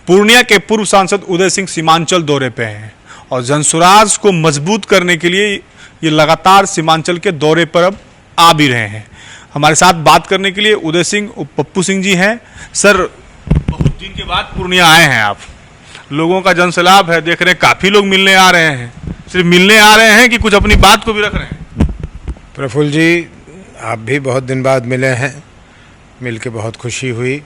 पूर्णिया के पूर्व सांसद उदय सिंह सीमांचल दौरे पे हैं और जनसुराज को मजबूत करने के लिए ये लगातार सीमांचल के दौरे पर अब आ भी रहे हैं। हमारे साथ बात करने के लिए उदय सिंह पप्पू सिंह जी हैं। सर, बहुत दिन के बाद पूर्णिया आए हैं आप, लोगों का जनसैलाब है, देख रहे हैं काफी लोग मिलने आ रहे हैं। सिर्फ मिलने आ रहे हैं कि कुछ अपनी बात को भी रख रहे हैं? प्रफुल्ल जी, आप भी बहुत दिन बाद मिले हैं, मिलके बहुत खुशी हुई।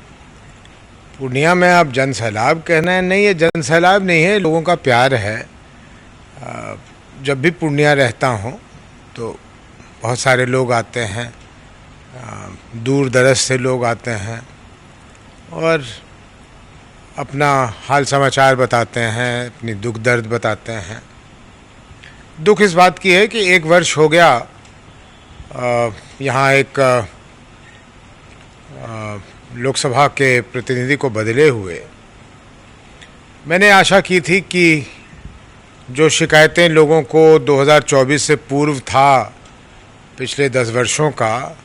पूर्णिया में आप जनसैलाब कहना है, नहीं, ये जनसैलाब नहीं है, लोगों का प्यार है। जब भी पूर्णिया रहता हूँ तो बहुत सारे लोग आते हैं, दूर दराज से लोग आते हैं और अपना हाल समाचार बताते हैं, अपनी दुख दर्द बताते हैं। दुख इस बात की है कि 1 वर्ष हो गया यहाँ एक लोकसभा के प्रतिनिधि को बदले हुए। मैंने आशा की थी कि जो शिकायतें लोगों को 2024 से पूर्व था पिछले 10 वर्षों का,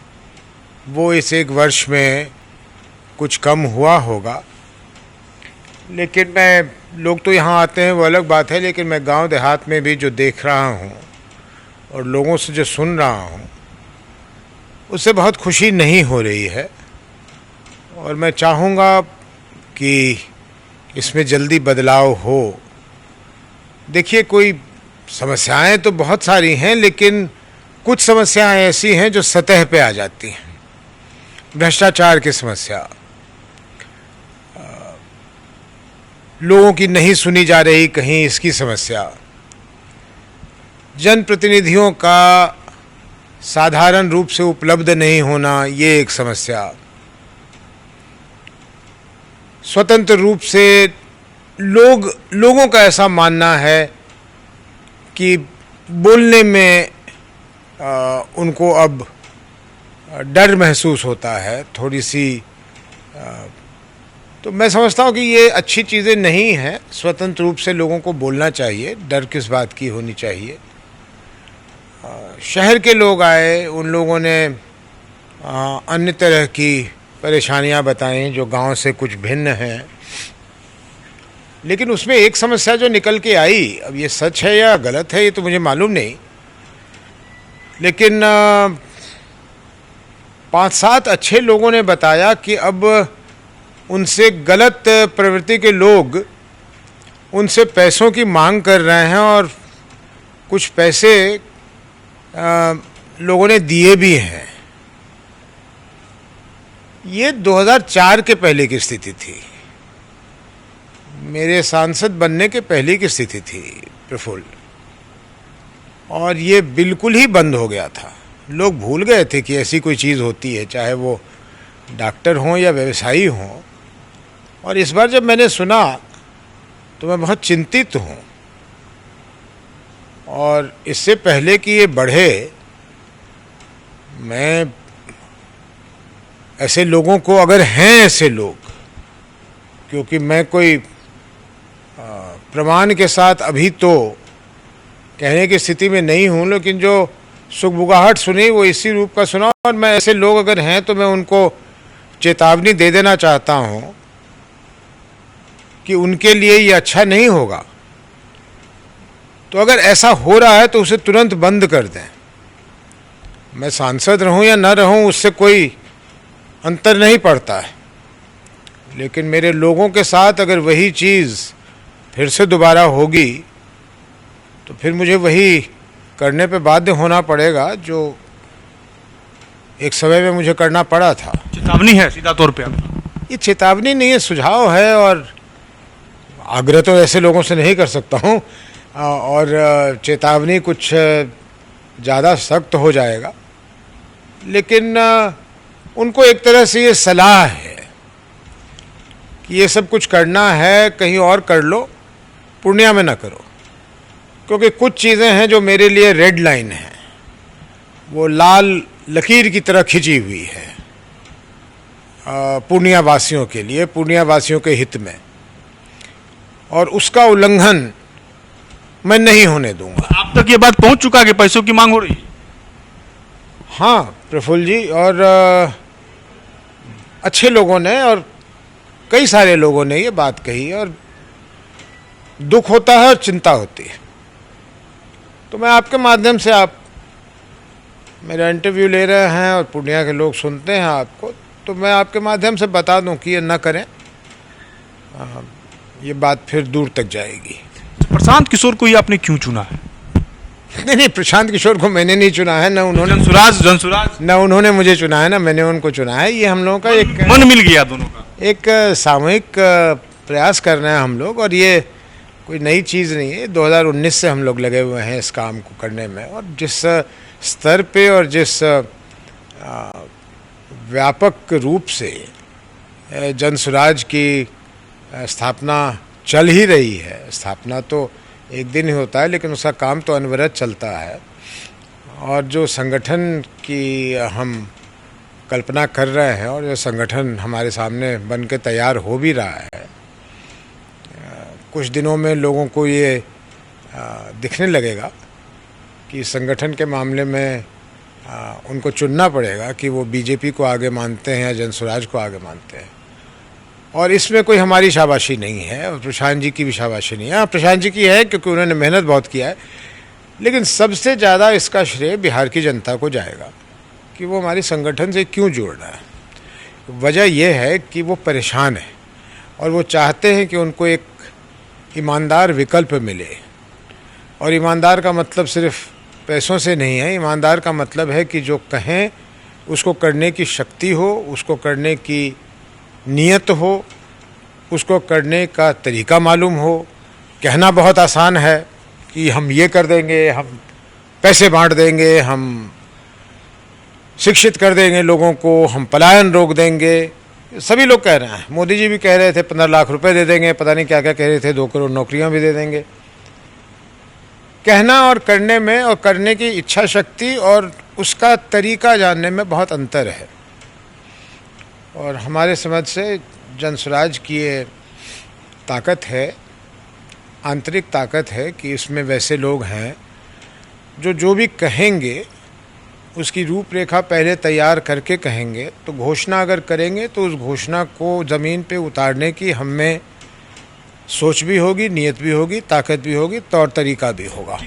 वो इस 1 वर्ष में कुछ कम हुआ होगा। लेकिन लोग तो यहाँ आते हैं वो अलग बात है, लेकिन मैं गांव देहात में भी जो देख रहा हूँ और लोगों से जो सुन रहा हूँ, उससे बहुत खुशी नहीं हो रही है। और मैं चाहूँगा कि इसमें जल्दी बदलाव हो। देखिए, कोई समस्याएं तो बहुत सारी हैं, लेकिन कुछ समस्याएं ऐसी हैं जो सतह पे आ जाती हैं। भ्रष्टाचार की समस्या, लोगों की नहीं सुनी जा रही कहीं इसकी समस्या, जनप्रतिनिधियों का साधारण रूप से उपलब्ध नहीं होना, ये एक समस्या, स्वतंत्र रूप से लोगों का ऐसा मानना है कि बोलने में उनको अब डर महसूस होता है थोड़ी सी। तो मैं समझता हूँ कि ये अच्छी चीज़ें नहीं हैं। स्वतंत्र रूप से लोगों को बोलना चाहिए, डर किस बात की होनी चाहिए। शहर के लोग आए, उन लोगों ने अन्य तरह की परेशानियां बताई जो गांव से कुछ भिन्न हैं। लेकिन उसमें एक समस्या जो निकल के आई, अब ये सच है या गलत है ये तो मुझे मालूम नहीं, लेकिन 5-7 अच्छे लोगों ने बताया कि अब उनसे गलत प्रवृत्ति के लोग उनसे पैसों की मांग कर रहे हैं और कुछ पैसे लोगों ने दिए भी हैं। ये 2004 के पहले की स्थिति थी, मेरे सांसद बनने के पहले की स्थिति थी प्रफुल्ल, और ये बिल्कुल ही बंद हो गया था। लोग भूल गए थे कि ऐसी कोई चीज़ होती है, चाहे वो डॉक्टर हों या व्यवसायी हों। और इस बार जब मैंने सुना तो मैं बहुत चिंतित हूँ। और इससे पहले कि ये बढ़े, मैं ऐसे लोगों को, अगर हैं ऐसे लोग, क्योंकि मैं कोई प्रमाण के साथ अभी तो कहने की स्थिति में नहीं हूँ, लेकिन जो सुगबुगाहट सुनी वो इसी रूप का सुना। और मैं ऐसे लोग अगर हैं तो मैं उनको चेतावनी दे देना चाहता हूँ कि उनके लिए ये अच्छा नहीं होगा। तो अगर ऐसा हो रहा है तो उसे तुरंत बंद कर दें। मैं सांसद रहूँ या न रहूँ, उससे कोई अंतर नहीं पड़ता है, लेकिन मेरे लोगों के साथ अगर वही चीज़ फिर से दोबारा होगी तो फिर मुझे वही करने पे बाध्य होना पड़ेगा जो एक समय में मुझे करना पड़ा था। चेतावनी है सीधा तौर पे आपका? ये चेतावनी नहीं है, सुझाव है। और आग्रह तो ऐसे लोगों से नहीं कर सकता हूँ, और चेतावनी कुछ ज़्यादा सख्त हो जाएगा। लेकिन उनको एक तरह से ये सलाह है कि ये सब कुछ करना है, कहीं और कर लो, पूर्णिया में ना करो। क्योंकि कुछ चीज़ें हैं जो मेरे लिए रेड लाइन है, वो लाल लकीर की तरह खिंची हुई है पूर्णिया वासियों के लिए, पूर्णिया वासियों के हित में, और उसका उल्लंघन मैं नहीं होने दूंगा। आप तक ये बात पहुंच चुका कि पैसों की मांग हो रही है? हाँ प्रफुल्ल जी, और अच्छे लोगों ने, और कई सारे लोगों ने ये बात कही और दुख होता है और चिंता होती है। तो मैं आपके माध्यम से, आप मेरा इंटरव्यू ले रहे हैं और पूर्णिया के लोग सुनते हैं आपको, तो मैं आपके माध्यम से बता दूं कि ये न करें, ये बात फिर दूर तक जाएगी। प्रशांत किशोर को ही आपने क्यों चुना है? नहीं, प्रशांत किशोर को मैंने नहीं चुना है, न उन्होंने जनसुराज न उन्होंने मुझे चुना है, ना मैंने उनको चुना है। ये हम लोगों का एक मन मिल गया दोनों का, एक सामूहिक प्रयास कर रहे हैं हम लोग, और ये कोई नई चीज़ नहीं है। 2019 से हम लोग लगे हुए हैं इस काम को करने में, और जिस स्तर पे और जिस व्यापक रूप से जनसुराज की स्थापना चल ही रही है। स्थापना तो एक दिन ही होता है, लेकिन उसका काम तो अनवरत चलता है। और जो संगठन की हम कल्पना कर रहे हैं और जो संगठन हमारे सामने बन के तैयार हो भी रहा है, कुछ दिनों में लोगों को ये दिखने लगेगा कि संगठन के मामले में उनको चुनना पड़ेगा कि वो बीजेपी को आगे मानते हैं या जनसुराज को आगे मानते हैं। और इसमें कोई हमारी शाबाशी नहीं है, और प्रशांत जी की भी शाबाशी नहीं है। हाँ, प्रशांत जी की है क्योंकि उन्होंने मेहनत बहुत किया है, लेकिन सबसे ज़्यादा इसका श्रेय बिहार की जनता को जाएगा कि वो हमारे संगठन से क्यों जुड़ रहा है। वजह यह है कि वो परेशान है और वो चाहते हैं कि उनको एक ईमानदार विकल्प मिले। और ईमानदार का मतलब सिर्फ पैसों से नहीं है, ईमानदार का मतलब है कि जो कहें उसको करने की शक्ति हो, उसको करने की नीयत हो, उसको करने का तरीका मालूम हो। कहना बहुत आसान है कि हम ये कर देंगे, हम पैसे बांट देंगे, हम शिक्षित कर देंगे लोगों को, हम पलायन रोक देंगे। सभी लोग कह रहे हैं, मोदी जी भी कह रहे थे 15 लाख रुपए दे देंगे, पता नहीं क्या क्या कह रहे थे, 2 करोड़ नौकरियां भी दे देंगे। कहना और करने में, और करने की इच्छा शक्ति और उसका तरीका जानने में बहुत अंतर है। और हमारे समझ से जनसुराज की ये ताकत है, आंतरिक ताकत है कि इसमें वैसे लोग हैं जो भी कहेंगे उसकी रूपरेखा पहले तैयार करके कहेंगे। तो घोषणा अगर करेंगे तो उस घोषणा को ज़मीन पे उतारने की हम में सोच भी होगी, नीयत भी होगी, ताकत भी होगी, तौर तरीका भी होगा।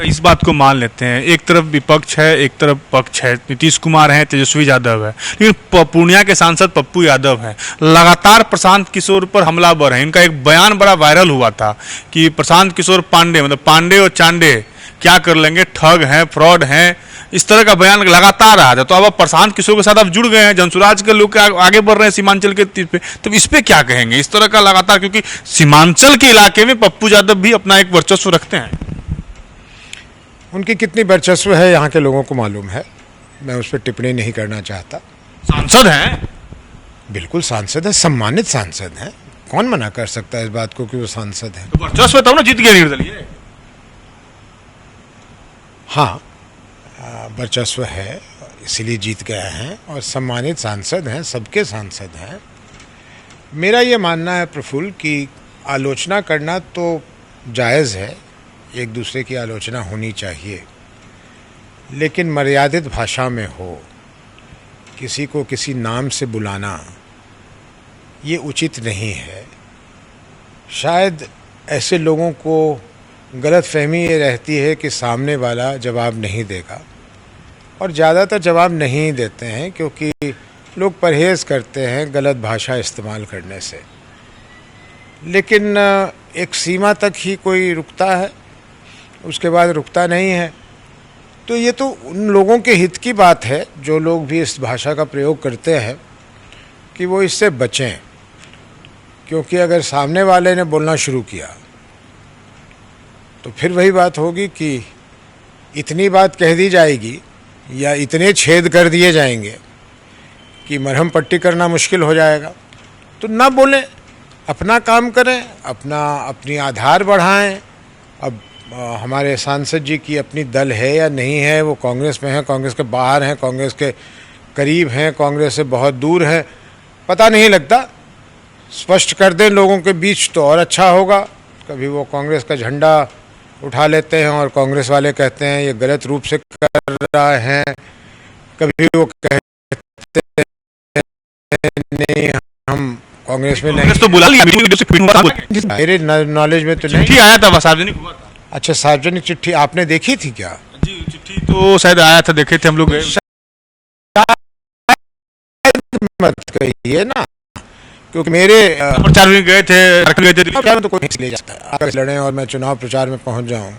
इस बात को मान लेते हैं, एक तरफ विपक्ष है, एक तरफ पक्ष है, नीतीश कुमार है, तेजस्वी यादव है, लेकिन पूर्णिया के सांसद पप्पू यादव हैं। लगातार प्रशांत किशोर पर हमलावर हैं। इनका एक बयान बड़ा वायरल हुआ था कि प्रशांत किशोर पांडे, मतलब पांडे और चांडे क्या कर लेंगे, ठग हैं, फ्रॉड हैं, इस तरह का बयान लगातार आ रहा था। तो अब प्रशांत किशोर के साथ आप जुड़ गए हैं, जनसुराज के लोग आगे बढ़ रहे हैं सीमांचल के तीर पे, तो इस पे क्या कहेंगे? इस तरह का लगातार, क्योंकि सीमांचल के इलाके में पप्पू यादव भी अपना एक वर्चस्व रखते हैं। उनकी कितनी वर्चस्व है यहाँ के लोगों को मालूम है, मैं उस पर टिप्पणी नहीं करना चाहता। सांसद हैं, बिल्कुल सांसद है, सम्मानित सांसद हैं। कौन मना कर सकता है इस बात को कि वो सांसद हैं? तो वर्चस्व तब ना जीत गए निर्दलीय। हाँ, वर्चस्व है, इसीलिए जीत गए हैं, और सम्मानित सांसद हैं, सबके सांसद हैं। मेरा ये मानना है प्रफुल्ल कि आलोचना करना तो जायज़ है, एक दूसरे की आलोचना होनी चाहिए, लेकिन मर्यादित भाषा में हो। किसी को किसी नाम से बुलाना ये उचित नहीं है। शायद ऐसे लोगों को गलतफहमी ये रहती है कि सामने वाला जवाब नहीं देगा, और ज़्यादातर जवाब नहीं देते हैं क्योंकि लोग परहेज़ करते हैं गलत भाषा इस्तेमाल करने से। लेकिन एक सीमा तक ही कोई रुकता है, उसके बाद रुकता नहीं है। तो ये तो उन लोगों के हित की बात है जो लोग भी इस भाषा का प्रयोग करते हैं कि वो इससे बचें, क्योंकि अगर सामने वाले ने बोलना शुरू किया तो फिर वही बात होगी कि इतनी बात कह दी जाएगी या इतने छेद कर दिए जाएंगे कि मरहम पट्टी करना मुश्किल हो जाएगा। तो ना बोलें, अपना काम करें, अपनी आधार बढ़ाएं। अब हमारे सांसद जी की अपनी दल है या नहीं है, वो कांग्रेस में है, कांग्रेस के बाहर हैं, कांग्रेस के करीब हैं, कांग्रेस से बहुत दूर हैं, पता नहीं लगता। स्पष्ट कर दें लोगों के बीच तो और अच्छा होगा। कभी वो कांग्रेस का झंडा उठा लेते हैं और कांग्रेस वाले कहते हैं ये गलत रूप से कर रहा है, कभी वो कहते हैं नहीं हम कांग्रेस में कांग्रेस तो बुला लिया, नहीं, मेरे नॉलेज में तो नहीं। चिट्ठी आया था, सार्वजनिक हुआ था। अच्छा, सार्वजनिक चिट्ठी आपने देखी थी क्या? जी, चिट्ठी तो शायद आया था, देखे थे हम लोग। मत कहिए ना, क्योंकि मेरे प्रचार में गए थे, प्रचार में तो कोई ले जाता है। आप लड़े और मैं चुनाव प्रचार में पहुंच जाऊं,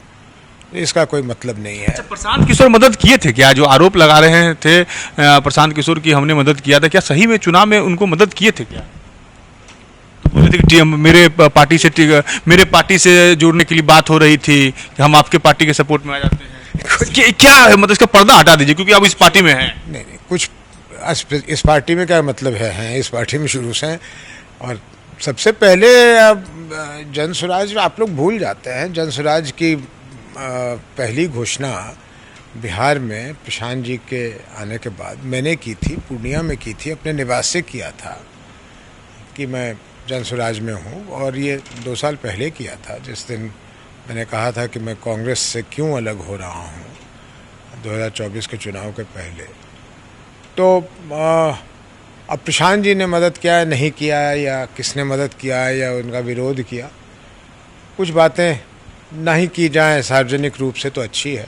इसका कोई मतलब नहीं है। अच्छा, प्रशांत किशोर मदद किए थे क्या? जो आरोप लगा रहे थे प्रशांत किशोर की हमने मदद किया था, क्या सही में चुनाव में उनको मदद किए थे क्या? तो बोले थे कि मेरे पार्टी से जुड़ने के लिए बात हो रही थी कि हम आपके पार्टी के सपोर्ट में आ जाते हैं। क्या है मतलब, इसका पर्दा हटा दीजिए क्योंकि आप इस पार्टी में हैं। नहीं, कुछ इस पार्टी में क्या मतलब है, इस पार्टी में शुरू से हैं। और सबसे पहले जन स्वराज आप लोग भूल जाते हैं। जन स्वराज की पहली घोषणा बिहार में प्रशांत जी के आने के बाद मैंने की थी, पूर्णिया में की थी, अपने निवास से किया था कि मैं जन स्वराज में हूँ। और ये 2 साल पहले किया था, जिस दिन मैंने कहा था कि मैं कांग्रेस से क्यों अलग हो रहा हूँ 2024 के चुनाव के पहले। तो अब प्रशांत जी ने मदद किया है, नहीं किया है, या किसने मदद किया है या उनका विरोध किया, कुछ बातें नहीं की जाएं सार्वजनिक रूप से तो अच्छी है।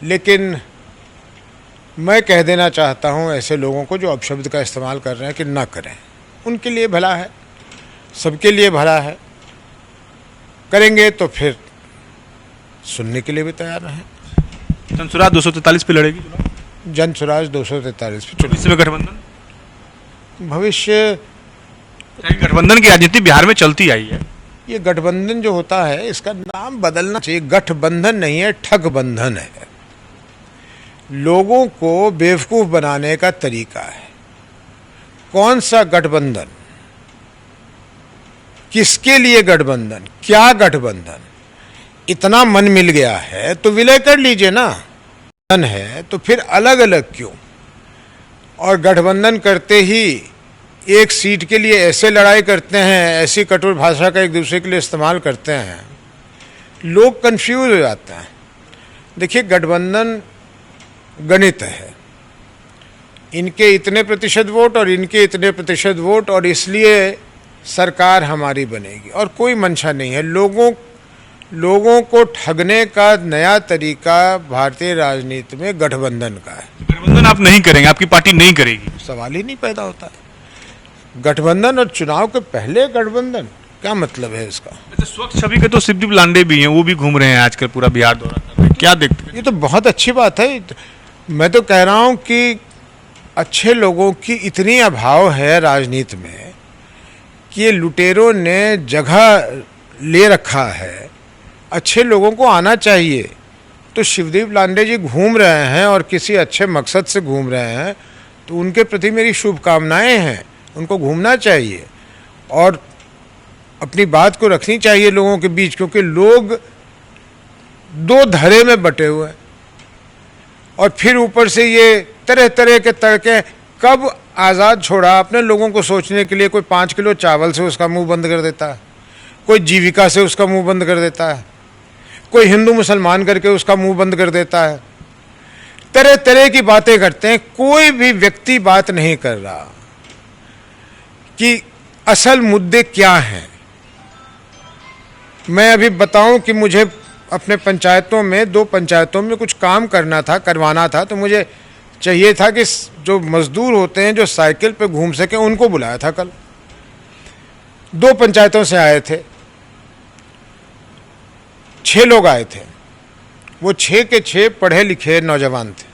लेकिन मैं कह देना चाहता हूं ऐसे लोगों को जो अपशब्द का इस्तेमाल कर रहे हैं कि ना करें। उनके लिए भला है, सबके लिए भला है। करेंगे तो फिर सुनने के लिए भी तैयार रहें। जनसुराज 243 पे लड़ेगी चुनाव। जनसुराज 243 पे चुनाव। इसमें गठबंधन, भविष्य गठबंधन की राजनीति बिहार में चलती आई है। ये गठबंधन जो होता है इसका नाम बदलना चाहिए। गठबंधन नहीं है, ठगबंधन है। लोगों को बेवकूफ बनाने का तरीका है। कौन सा गठबंधन, किसके लिए गठबंधन, क्या गठबंधन? इतना मन मिल गया है तो विलय कर लीजिए ना। मन है तो फिर अलग अलग क्यों? और गठबंधन करते ही एक सीट के लिए ऐसे लड़ाई करते हैं, ऐसी कठोर भाषा का एक दूसरे के लिए इस्तेमाल करते हैं, लोग कंफ्यूज हो जाते हैं। देखिए, गठबंधन गणित है। इनके इतने प्रतिशत वोट और इनके इतने प्रतिशत वोट, और इसलिए सरकार हमारी बनेगी, और कोई मंशा नहीं है। लोगों को ठगने का नया तरीका भारतीय राजनीति में गठबंधन का है। गठबंधन आप नहीं करेंगे, आपकी पार्टी नहीं करेगी, सवाल ही नहीं पैदा होता है। गठबंधन और चुनाव के पहले गठबंधन, क्या मतलब है इसका? स्वच्छ छवि के तो शिवदीप लांडे भी हैं, वो भी घूम रहे हैं आजकल, पूरा बिहार दौरा कर रहे हैं। क्या देखते हैं? ये तो बहुत अच्छी बात है। मैं तो कह रहा हूं कि अच्छे लोगों की इतनी अभाव है राजनीति में कि ये लुटेरों ने जगह ले रखा है। अच्छे लोगों को आना चाहिए। तो शिवदीप लांडे जी घूम रहे हैं और किसी अच्छे मकसद से घूम रहे हैं, तो उनके प्रति मेरी शुभकामनाएं हैं। उनको घूमना चाहिए और अपनी बात को रखनी चाहिए लोगों के बीच, क्योंकि लोग 2 धड़े में बटे हुए हैं। और फिर ऊपर से ये तरह तरह के तड़के। कब आज़ाद छोड़ा आपने लोगों को सोचने के लिए? कोई 5 किलो चावल से उसका मुंह बंद कर देता है, कोई जीविका से उसका मुंह बंद कर देता है, कोई हिंदू मुसलमान करके उसका मुंह बंद कर देता है। तरह तरह की बातें करते हैं। कोई भी व्यक्ति बात नहीं कर रहा कि असल मुद्दे क्या हैं। मैं अभी बताऊं कि मुझे अपने पंचायतों में 2 पंचायतों में कुछ काम करवाना था, तो मुझे चाहिए था कि जो मजदूर होते हैं जो साइकिल पे घूम सके, उनको बुलाया था। कल 2 पंचायतों से आए थे, 6 लोग आए थे। वो 6 के 6 पढ़े लिखे नौजवान थे।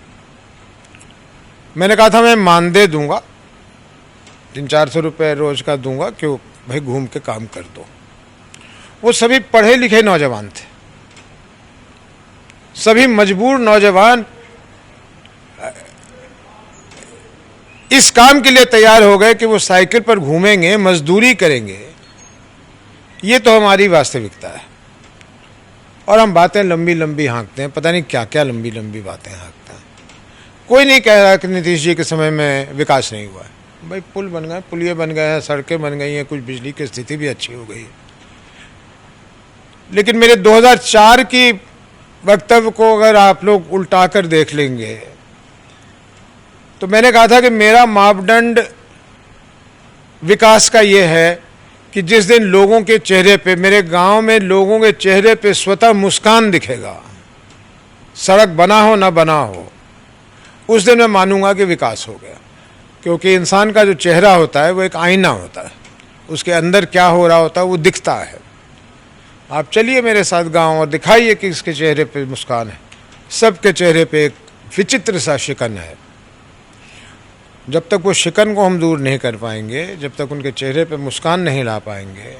मैंने कहा था मैं मानदेय दूंगा, 300-400 रुपये रोज का दूंगा, क्यों भाई घूम के काम कर दो। वो सभी पढ़े लिखे नौजवान थे, सभी मजबूर नौजवान इस काम के लिए तैयार हो गए कि वो साइकिल पर घूमेंगे, मजदूरी करेंगे। ये तो हमारी वास्तविकता है। और हम बातें लंबी लंबी हाँकते हैं, पता नहीं क्या क्या लंबी लंबी बातें हाँकते हैं। कोई नहीं कह रहा कि नीतीश जी के समय में विकास नहीं हुआ है। भाई पुल बन गए, पुलिये बन गए हैं, सड़कें बन गई हैं, कुछ बिजली की स्थिति भी अच्छी हो गई है। लेकिन मेरे 2004 की वक्तव्य को अगर आप लोग उल्टा कर देख लेंगे, तो मैंने कहा था कि मेरा मापदंड विकास का ये है कि जिस दिन लोगों के चेहरे पे, मेरे गांव में लोगों के चेहरे पे स्वतः मुस्कान दिखेगा, सड़क बना हो ना बना हो, उस दिन मैं मानूंगा कि विकास हो गया। क्योंकि इंसान का जो चेहरा होता है वो एक आईना होता है, उसके अंदर क्या हो रहा होता है वो दिखता है। आप चलिए मेरे साथ गांव और दिखाइए कि इसके चेहरे पे मुस्कान है। सबके चेहरे पे एक विचित्र सा शिकन है। जब तक वो शिकन को हम दूर नहीं कर पाएंगे, जब तक उनके चेहरे पे मुस्कान नहीं ला पाएंगे,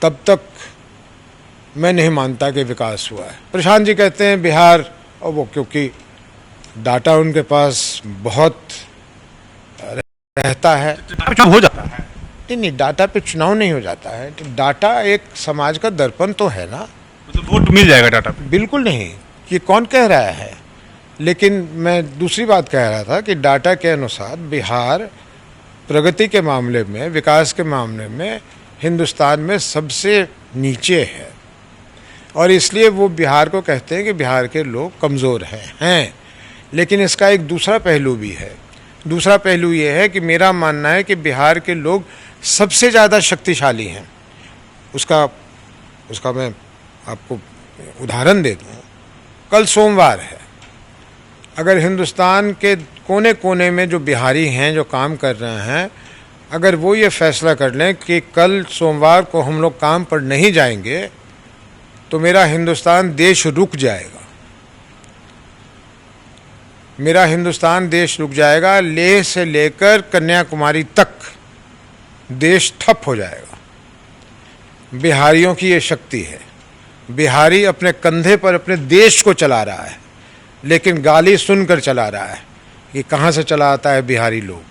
तब तक मैं नहीं मानता कि विकास हुआ है। प्रशांत जी कहते हैं बिहार, और वो क्योंकि डाटा उनके पास बहुत रहता है। चुनाव हो जाता है। नहीं, डाटा पे चुनाव नहीं हो जाता है। डाटा एक समाज का दर्पण तो है ना। मतलब वोट मिल जाएगा डाटा पे? बिल्कुल नहीं, ये कौन कह रहा है। लेकिन मैं दूसरी बात कह रहा था कि डाटा के अनुसार बिहार प्रगति के मामले में, विकास के मामले में हिंदुस्तान में सबसे नीचे है। और इसलिए वो बिहार को कहते हैं कि बिहार के लोग कमज़ोर हैं। लेकिन इसका एक दूसरा पहलू भी है। दूसरा पहलू ये है कि मेरा मानना है कि बिहार के लोग सबसे ज़्यादा शक्तिशाली हैं। उसका मैं आपको उदाहरण दे दूँ। कल सोमवार है। अगर हिंदुस्तान के कोने कोने में जो बिहारी हैं, जो काम कर रहे हैं, अगर वो ये फैसला कर लें कि कल सोमवार को हम लोग काम पर नहीं जाएंगे, तो मेरा हिंदुस्तान देश रुक जाएगा। मेरा हिंदुस्तान देश रुक जाएगा। लेह से लेकर कन्याकुमारी तक देश ठप हो जाएगा। बिहारियों की ये शक्ति है। बिहारी अपने कंधे पर अपने देश को चला रहा है, लेकिन गाली सुनकर चला रहा है। ये कहाँ से चला आता है बिहारी लोग?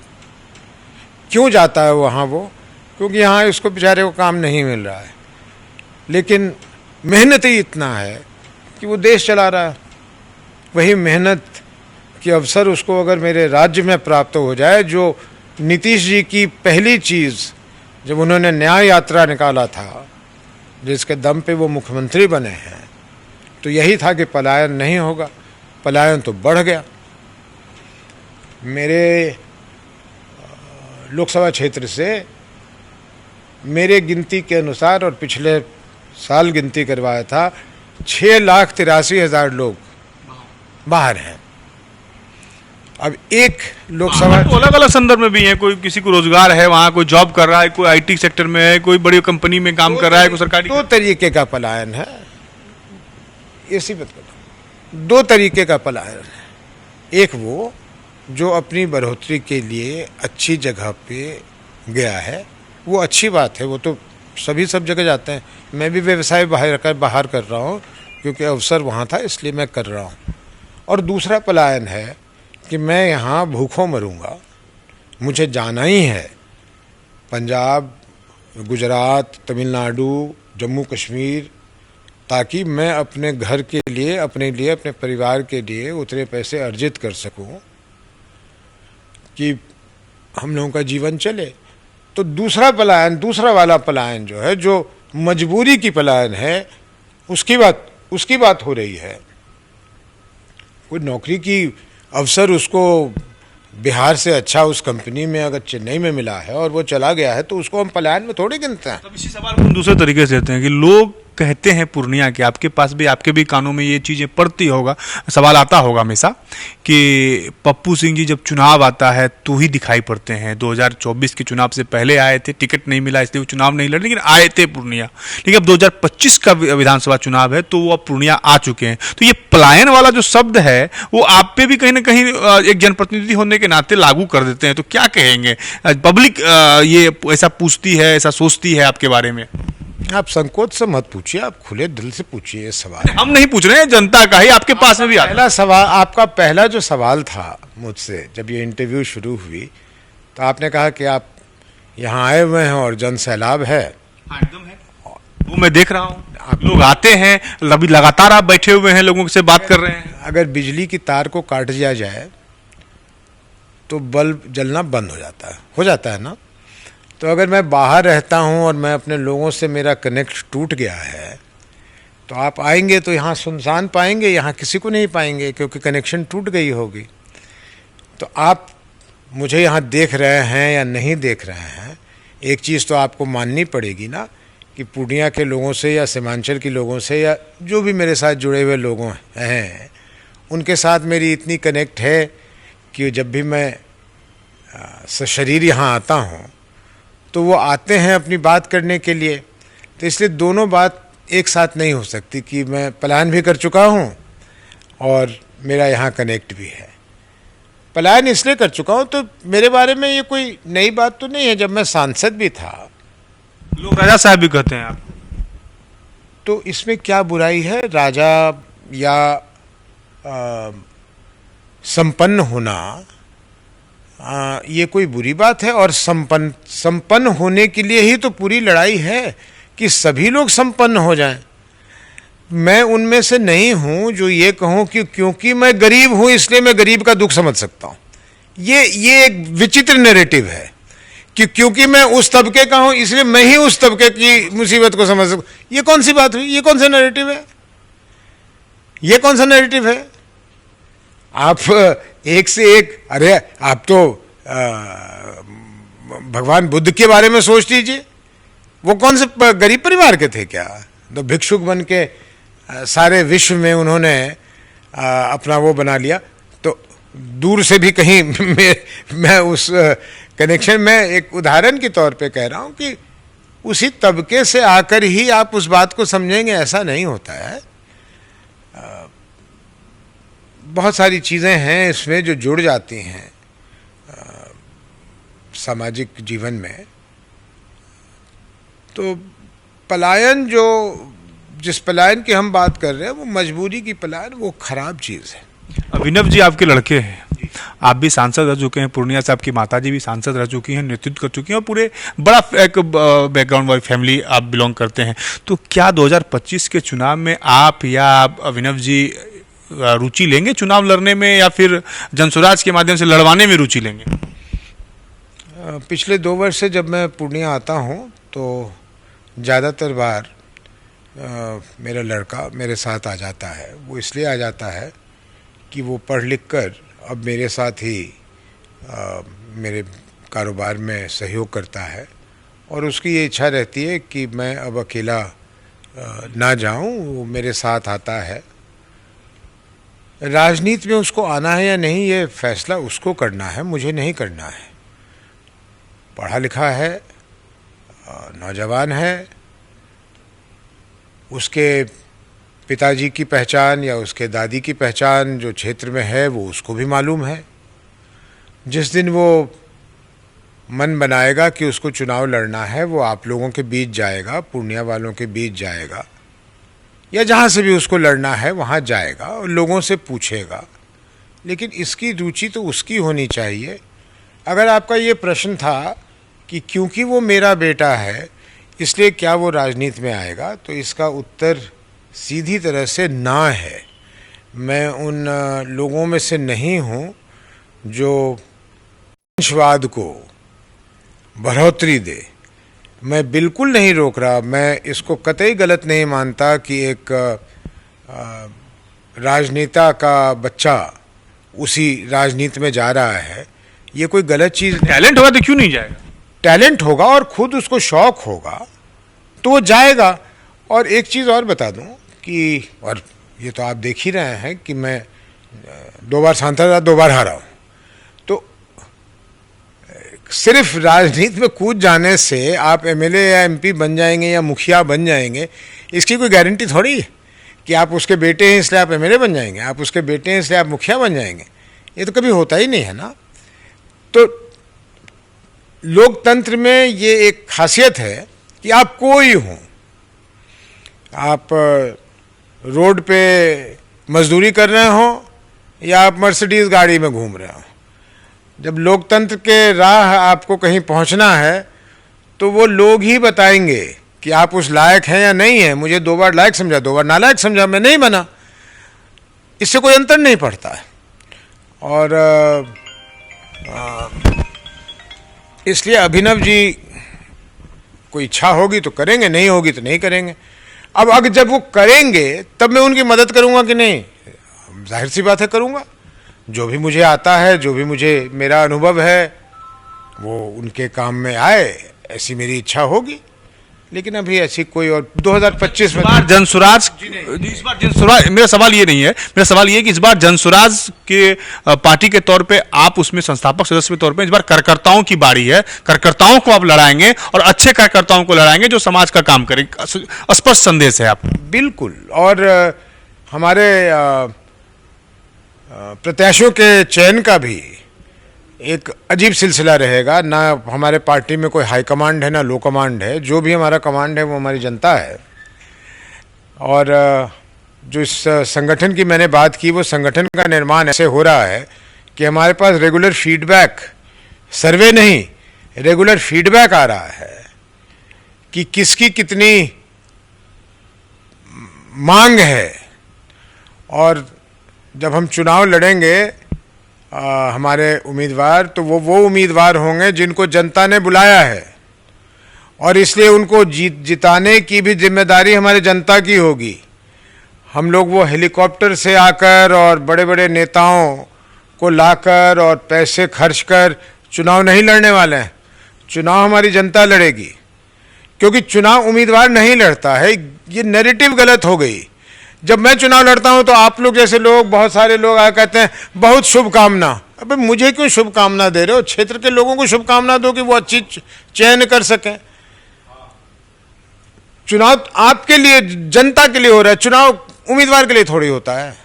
क्यों जाता है वहाँ वो? क्योंकि यहाँ इसको बेचारे को काम नहीं मिल रहा है। लेकिन मेहनत ही इतना है कि वो देश चला रहा है। वही मेहनत कि अवसर उसको अगर मेरे राज्य में प्राप्त हो जाए, जो नीतीश जी की पहली चीज़ जब उन्होंने न्याय यात्रा निकाला था, जिसके दम पे वो मुख्यमंत्री बने हैं, तो यही था कि पलायन नहीं होगा। पलायन तो बढ़ गया। मेरे लोकसभा क्षेत्र से मेरे गिनती के अनुसार, और पिछले साल गिनती करवाया था, 6,83,000 लोग बाहर हैं। अब एक लोकसभा तो अलग अलग संदर्भ में भी है। कोई किसी को रोजगार है, वहाँ कोई जॉब कर रहा है, कोई आईटी सेक्टर में है, कोई बड़ी कंपनी में काम कर रहा है, कोई सरकारी। 2 तरीके का पलायन है। इसी बात का 2 तरीके का पलायन है। एक वो जो अपनी बढ़ोतरी के लिए अच्छी जगह पे गया है, वो अच्छी बात है, वो तो सभी सब जगह जाते हैं। मैं भी व्यवसाय बाहर कर रहा हूँ क्योंकि अवसर वहाँ था, इसलिए मैं कर रहा हूँ। और दूसरा पलायन है कि मैं यहाँ भूखों मरूंगा, मुझे जाना ही है पंजाब, गुजरात, तमिलनाडु, जम्मू कश्मीर, ताकि मैं अपने घर के लिए, अपने परिवार के लिए उतने पैसे अर्जित कर सकूं कि हम लोगों का जीवन चले। तो दूसरा पलायन, दूसरा वाला पलायन जो है, जो मजबूरी की पलायन है, उसकी बात हो रही है। कोई नौकरी की अवसर उसको बिहार से अच्छा उस कंपनी में अगर चेन्नई में मिला है और वो चला गया है, तो उसको हम पलायन में थोड़ी गिनते हैं। तब इसी सवाल को हम दूसरे तरीके से लेते हैं कि लोग कहते हैं पूर्णिया के, आपके पास भी, आपके भी कानों में ये चीज़ें पड़ती होगा, सवाल आता होगा हमेशा कि पप्पू सिंह जी जब चुनाव आता है तो ही दिखाई पड़ते हैं। 2024 के चुनाव से पहले आए थे, टिकट नहीं मिला इसलिए वो चुनाव नहीं लड़े, लेकिन आए थे पूर्णिया। लेकिन अब 2025 का विधानसभा चुनाव है तो वो अब पूर्णिया आ चुके हैं। तो ये पलायन वाला जो शब्द है वो आप पे भी कहीं ना कहीं एक जनप्रतिनिधि होने के नाते लागू कर देते हैं। तो क्या कहेंगे? पब्लिक ये ऐसा पूछती है, ऐसा सोचती है आपके बारे में? आप संकोच से मत पूछिए, आप खुले दिल से पूछिए ये सवाल। हम नहीं पूछ रहे हैं, जनता का ही आपके पास में भी आता है। पहला सवाल, आपका पहला जो सवाल था मुझसे जब ये इंटरव्यू शुरू हुई, तो आपने कहा कि आप यहाँ आए हुए हैं और जन सैलाब है। हाँ, एकदम है, वो मैं देख रहा हूँ। लोग आते हैं, अभी लगातार आप बैठे हुए हैं, लोगों से बात कर रहे हैं। अगर बिजली की तार को काट दिया जाए तो बल्ब जलना बंद हो जाता है ना। तो अगर मैं बाहर रहता हूँ और मैं अपने लोगों से, मेरा कनेक्ट टूट गया है, तो आप आएंगे तो यहाँ सुनसान पाएंगे, यहाँ किसी को नहीं पाएंगे क्योंकि कनेक्शन टूट गई होगी। तो आप मुझे यहाँ देख रहे हैं या नहीं देख रहे हैं, एक चीज़ तो आपको माननी पड़ेगी ना कि पूर्णिया के लोगों से या सीमांचल के लोगों से या जो भी मेरे साथ जुड़े हुए लोगों हैं उनके साथ मेरी इतनी कनेक्ट है कि जब भी मैं सशरीर यहाँ आता हूँ तो वो आते हैं अपनी बात करने के लिए। तो इसलिए दोनों बात एक साथ नहीं हो सकती कि मैं पलायन भी कर चुका हूँ और मेरा यहाँ कनेक्ट भी है। पलायन इसलिए कर चुका हूँ तो मेरे बारे में ये कोई नई बात तो नहीं है। जब मैं सांसद भी था, लोग राजा साहब भी कहते हैं आप। तो इसमें क्या बुराई है? राजा या संपन्न होना ये कोई बुरी बात है? और संपन्न होने के लिए ही तो पूरी लड़ाई है कि सभी लोग संपन्न हो जाएं। मैं उनमें से नहीं हूं जो ये कहूं कि क्योंकि मैं गरीब हूं इसलिए मैं गरीब का दुख समझ सकता हूं। ये एक विचित्र नैरेटिव है कि क्योंकि मैं उस तबके का हूं इसलिए मैं ही उस तबके की मुसीबत को समझ सकूं। ये कौन सी बात हुई? ये कौन सा नैरेटिव है? ये कौन सा नैरेटिव है? आप एक से एक, अरे आप तो भगवान बुद्ध के बारे में सोच लीजिए। वो कौन से गरीब परिवार के थे क्या? तो भिक्षुक बन के सारे विश्व में उन्होंने अपना वो बना लिया। तो दूर से भी कहीं मैं उस कनेक्शन में एक उदाहरण के तौर पे कह रहा हूं कि उसी तबके से आकर ही आप उस बात को समझेंगे, ऐसा नहीं होता है। बहुत सारी चीज़ें हैं इसमें जो जुड़ जाती हैं सामाजिक जीवन में। तो पलायन, जिस पलायन की हम बात कर रहे हैं वो मजबूरी की पलायन, वो खराब चीज़ है। अभिनव जी आपके लड़के हैं, आप भी सांसद रह चुके हैं, पूर्णिया से आपकी माताजी भी सांसद रह चुकी हैं, नेतृत्व कर चुकी हैं और पूरे बड़ा एक बैकग्राउंड वाली फैमिली आप बिलोंग करते हैं। तो क्या 2025 के चुनाव में आप या अभिनव जी रुचि लेंगे चुनाव लड़ने में या फिर जनसुराज के माध्यम से लड़वाने में रुचि लेंगे? पिछले 2 वर्ष से जब मैं पूर्णिया आता हूँ तो ज़्यादातर बार मेरा लड़का मेरे साथ आ जाता है। वो इसलिए आ जाता है कि वो पढ़ लिख कर अब मेरे साथ ही मेरे कारोबार में सहयोग करता है और उसकी ये इच्छा रहती है कि मैं अब अकेला ना जाऊं, वो मेरे साथ आता है। राजनीति में उसको आना है या नहीं ये फैसला उसको करना है, मुझे नहीं करना है। पढ़ा लिखा है, नौजवान है, उसके पिताजी की पहचान या उसके दादी की पहचान जो क्षेत्र में है वो उसको भी मालूम है। जिस दिन वो मन बनाएगा कि उसको चुनाव लड़ना है वो आप लोगों के बीच जाएगा, पूर्णिया वालों के बीच जाएगा या जहाँ से भी उसको लड़ना है वहाँ जाएगा और लोगों से पूछेगा। लेकिन इसकी रुचि तो उसकी होनी चाहिए। अगर आपका ये प्रश्न था कि क्योंकि वो मेरा बेटा है इसलिए क्या वो राजनीति में आएगा, तो इसका उत्तर सीधी तरह से ना है। मैं उन लोगों में से नहीं हूँ जो वंशवाद को बढ़ोतरी दे। मैं बिल्कुल नहीं रोक रहा, मैं इसको कतई गलत नहीं मानता कि एक राजनेता का बच्चा उसी राजनीति में जा रहा है, ये कोई गलत चीज़ नहीं। टैलेंट होगा तो क्यों नहीं जाएगा? टैलेंट होगा और खुद उसको शौक होगा तो वो जाएगा। और एक चीज़ और बता दूं कि, और ये तो आप देख ही रहे हैं कि मैं 2 बार सांसद रहा, 2 बार हारा हूँ। तो सिर्फ राजनीति में कूद जाने से आप एमएलए या एमपी बन जाएंगे या मुखिया बन जाएंगे, इसकी कोई गारंटी थोड़ी है कि आप उसके बेटे हैं इसलिए आप एमएलए बन जाएंगे, आप उसके बेटे हैं इसलिए आप मुखिया बन जाएंगे। ये तो कभी होता ही नहीं है ना। तो लोकतंत्र में ये एक खासियत है कि आप कोई हों, आप रोड पे मजदूरी कर रहे हों या आप मर्सिडीज़ गाड़ी में घूम रहे हों, जब लोकतंत्र के राह आपको कहीं पहुंचना है तो वो लोग ही बताएंगे कि आप उस लायक हैं या नहीं हैं। मुझे 2 बार लायक समझा, 2 बार नालायक समझा, मैं नहीं बना, इससे कोई अंतर नहीं पड़ता है। और इसलिए अभिनव जी कोई इच्छा होगी तो करेंगे, नहीं होगी तो नहीं करेंगे। अब जब वो करेंगे तब मैं उनकी मदद करूंगा कि नहीं, जाहिर सी बात है करूंगा। जो भी मुझे आता है, जो भी मुझे मेरा अनुभव है, वो उनके काम में आए, ऐसी मेरी इच्छा होगी। लेकिन अभी ऐसी कोई और 2025 में जनसुराज, इस बार जनसुराज, मेरा सवाल ये नहीं है, मेरा सवाल ये है कि इस बार जनसुराज के पार्टी के तौर पे आप उसमें संस्थापक सदस्य के तौर पे इस बार कार्यकर्ताओं की बारी है, कार्यकर्ताओं को आप लड़ाएंगे और अच्छे कार्यकर्ताओं को लड़ाएंगे जो समाज का काम करें, स्पष्ट संदेश है आप। बिल्कुल। और हमारे प्रत्याशियों के चयन का भी एक अजीब सिलसिला रहेगा। ना हमारे पार्टी में कोई हाई कमांड है, ना लो कमांड है। जो भी हमारा कमांड है वो हमारी जनता है। और जो इस संगठन की मैंने बात की, वो संगठन का निर्माण ऐसे हो रहा है कि हमारे पास रेगुलर फीडबैक, सर्वे नहीं, रेगुलर फीडबैक आ रहा है कि किसकी कितनी मांग है। और जब हम चुनाव लड़ेंगे हमारे उम्मीदवार, तो वो उम्मीदवार होंगे जिनको जनता ने बुलाया है, और इसलिए उनको जिताने की भी जिम्मेदारी हमारे जनता की होगी। हम लोग वो हेलीकॉप्टर से आकर और बड़े बड़े नेताओं को लाकर और पैसे खर्च कर चुनाव नहीं लड़ने वाले हैं। चुनाव हमारी जनता लड़ेगी, क्योंकि चुनाव उम्मीदवार नहीं लड़ता है। ये नैरेटिव गलत हो गई। जब मैं चुनाव लड़ता हूं तो आप लोग जैसे लोग, बहुत सारे लोग आ कहते हैं बहुत शुभकामना। अबे मुझे क्यों शुभकामना दे रहे हो? क्षेत्र के लोगों को शुभकामना दो कि वो अच्छी चयन कर सकें। चुनाव आपके लिए, जनता के लिए हो रहा है। चुनाव उम्मीदवार के लिए थोड़ी होता है।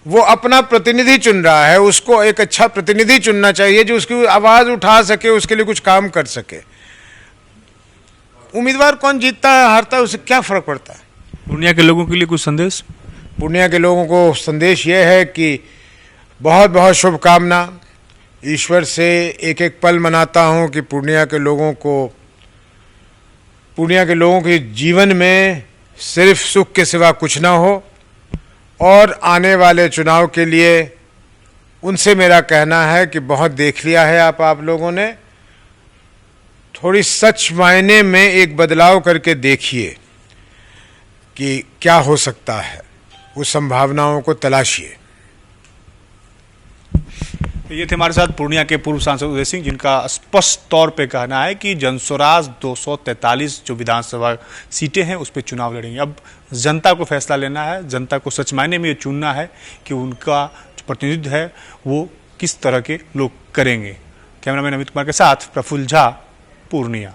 वो अपना प्रतिनिधि चुन रहा है, उसको एक अच्छा प्रतिनिधि चुनना चाहिए जो उसकी आवाज उठा सके, उसके लिए कुछ काम कर सके। उम्मीदवार कौन जीतता है हारता है, उससे क्या फर्क पड़ता है? पूर्णिया के लोगों के लिए कुछ संदेश? पूर्णिया के लोगों को संदेश ये है कि बहुत बहुत शुभकामना। ईश्वर से एक एक पल मनाता हूँ कि पूर्णिया के लोगों के जीवन में सिर्फ सुख के सिवा कुछ ना हो। और आने वाले चुनाव के लिए उनसे मेरा कहना है कि बहुत देख लिया है आप लोगों ने, थोड़ी सच मायने में एक बदलाव करके देखिए कि क्या हो सकता है, उस संभावनाओं को तलाशिए। ये थे हमारे साथ पूर्णिया के पूर्व सांसद उदय सिंह, जिनका स्पष्ट तौर पे कहना है कि जनसुराज 243 जो विधानसभा सीटें हैं उस पर चुनाव लड़ेंगे। अब जनता को फैसला लेना है, जनता को सच मायने में ये चुनना है कि उनका जो प्रतिनिधित्व है वो किस तरह के लोग करेंगे। कैमरामैन अमित कुमार के साथ प्रफुल्ल झा, पूर्णिया।